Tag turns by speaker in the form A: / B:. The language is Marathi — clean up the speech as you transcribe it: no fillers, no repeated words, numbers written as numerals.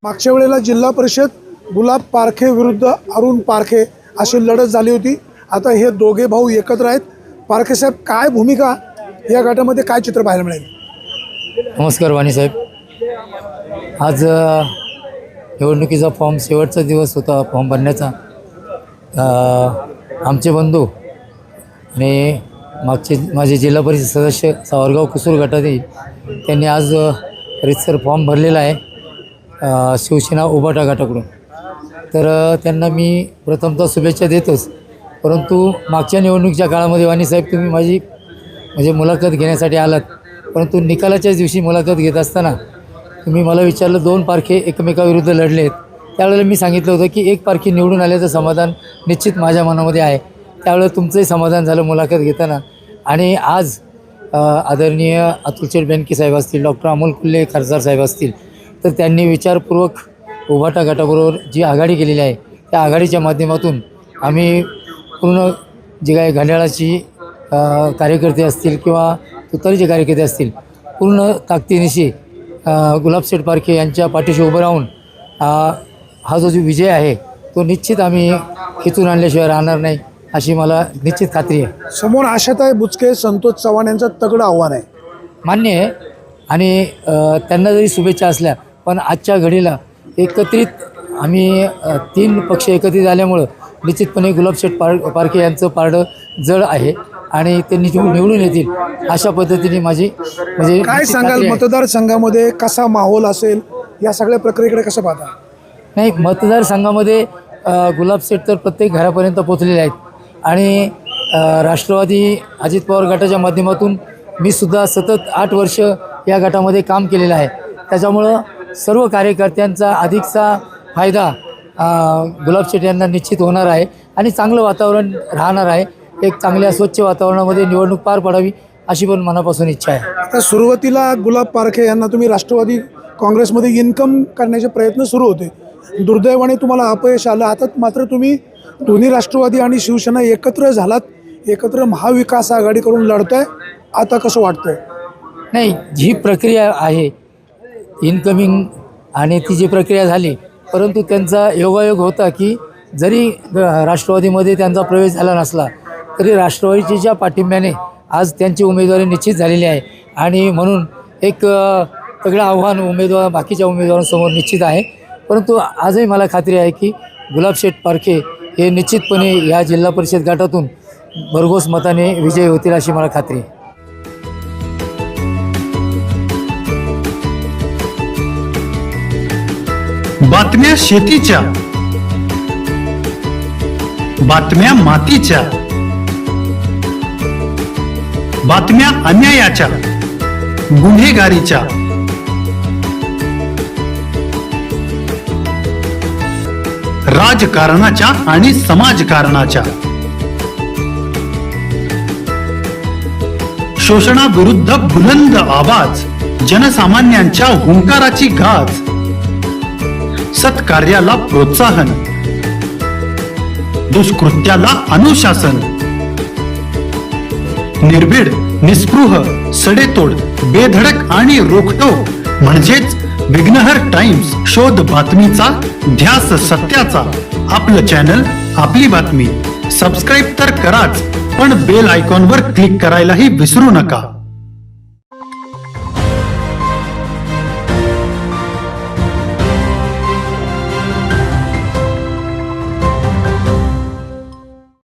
A: मागच्या वेळेला जिल्हा परिषद गुलाब पारखे विरुद्ध अरुण पारखे अशी लढत झाली होती। आता हे दोघे भाऊ एकत्र आहेत। पारखे साहेब, काय भूमिका या गटामध्ये, काय चित्र पाहायला मिळेल?
B: नमस्कार वाणी साहेब, आज निवडणुकीचा फॉर्म शेवटचा दिवस होता फॉर्म भरण्याचा। आमचे बंधू आणि माझे जिल्हा परिषद सदस्य सावरगाव कुसूर गटातील त्यांनी आज रितसर फॉर्म भरलेला आहे शिवसेना उभाटा गटाकडून। तर त्यांना मी प्रथमतः शुभेच्छा देतोच, परंतु मागच्या निवडणुकीच्या काळामध्ये वाणी साहेब तुम्ही माझी मुलाखत घेण्यासाठी आलात, परंतु निकालाच्याच दिवशी मुलाखत घेत असताना तुम्ही मला विचारलं 2 पारखे एकमेकाविरुद्ध लढलेत। त्यावेळेला मी सांगितलं होतं की 1 पारखी निवडून आल्याचं समाधान निश्चित माझ्या मनामध्ये आहे। त्यावेळेला तुमचंही समाधान झालं मुलाखत घेताना। आणि आज आदरणीय अतुल बेनके साहेब असतील, डॉक्टर अमोल कुल्ले खासदार साहेब असतील, तर त्यांनी विचारपूर्वक उभाटा गटाबरोबर जी आघाडी केलेली आहे त्या आघाडीच्या माध्यमातून आम्ही पूर्ण जे काही घड्याळाची कार्यकर्ते असतील किंवा तुतारीचे कार्यकर्ते असतील, पूर्ण ताकदीनिशी गुलाबशेठ पारखे यांच्या पाठीशी उभं राहून हा जो विजय आहे तो निश्चित आम्ही खेचून आणल्याशिवाय राहणार नाही अशी मला निश्चित खात्री आहे।
A: समोर आशाताई बुचके, संतोष चव्हाण यांचं तगडं आव्हान आहे।
B: मान्य आहे, आणि त्यांना जरी शुभेच्छा असल्या पण आजच्या घडीला एकत्रित आम्ही 3 पक्ष एकत्रित आल्यामुळं निश्चितपणे गुलाबशेठ पारखे यांचं पारडं जड आहे आणि ते निवडून येतील अशा पद्धतीने माझी म्हणजे
A: काय सांगाल, मतदारसंघामध्ये कसा माहोल असेल, या सगळ्या प्रक्रियेकडे कसं पाहता?
B: नाही, मतदारसंघामध्ये गुलाबशेठ तर प्रत्येक घरापर्यंत पोचलेले आहेत आणि राष्ट्रवादी अजित पवार गटाच्या माध्यमातून मी सुद्धा सतत 8 वर्ष या गटामध्ये काम केलेलं आहे। त्याच्यामुळं सर्व कार्यकर्त्यांचा अधिकचा फायदा गुलाबशेठ यांना निश्चित होणार आहे आणि चांगलं वातावरण राहणार आहे। एक चांगल्या स्वच्छ वातावरणामध्ये निवडणूक पार पडावी अशी पण मनापासून इच्छा आहे।
A: आता सुरुवातीला गुलाब पारखे यांना तुम्ही राष्ट्रवादी काँग्रेसमध्ये इन्कम करण्याचे प्रयत्न सुरू होते, दुर्दैवाने तुम्हाला अपयश आलं। आता मात्र तुम्ही दोन्ही राष्ट्रवादी आणि शिवसेना एकत्र झालात, एकत्र महाविकास आघाडी करून लढताय। आता कसं वाटतंय?
B: नाही, जी प्रक्रिया आहे इनकमिंग आणि ती जी प्रक्रिया झाली, परंतु त्यांचा योगायोग होता की जरी राष्ट्रवादीमध्ये त्यांचा प्रवेश झाला नसला तरी राष्ट्रवादीच्या पाठिंब्याने आज त्यांची उमेदवारी निश्चित झालेली आहे आणि म्हणून एक तगडं आव्हान बाकीच्या उमेदवारांसमोर निश्चित आहे। परंतु आजही मला खात्री आहे की गुलाबशेठ पारखे हे निश्चितपणे या जिल्हा परिषद गटातून भरघोस मताने विजयी होतील अशी मला खात्री आहे।
C: बातम्या शेतीच्या, बातम्या मातीच्या, बातम्या अन्यायाच्या, गुन्हेगारीच्या, राजकारणाच्या आणि समाजकारणाच्या, शोषणाविरुद्ध बुलंद आवाज, जनसामान्यांच्या हुंकाराची गाज, सत्कार्याला प्रोत्साहन, दुष्कृत्याला अनुशासन, निर्भीड, निस्पृह, सडेतोड, बेधडक आणि रोखटोक म्हणजेच विघ्नहर टाइम्स। शोध बातमीचा, ध्यास सत्याचा, आपलं चॅनल, आपली बातमी। सबस्क्राईब तर कराच, पण बेल आयकॉनवर क्लिक करायलाही विसरू नका।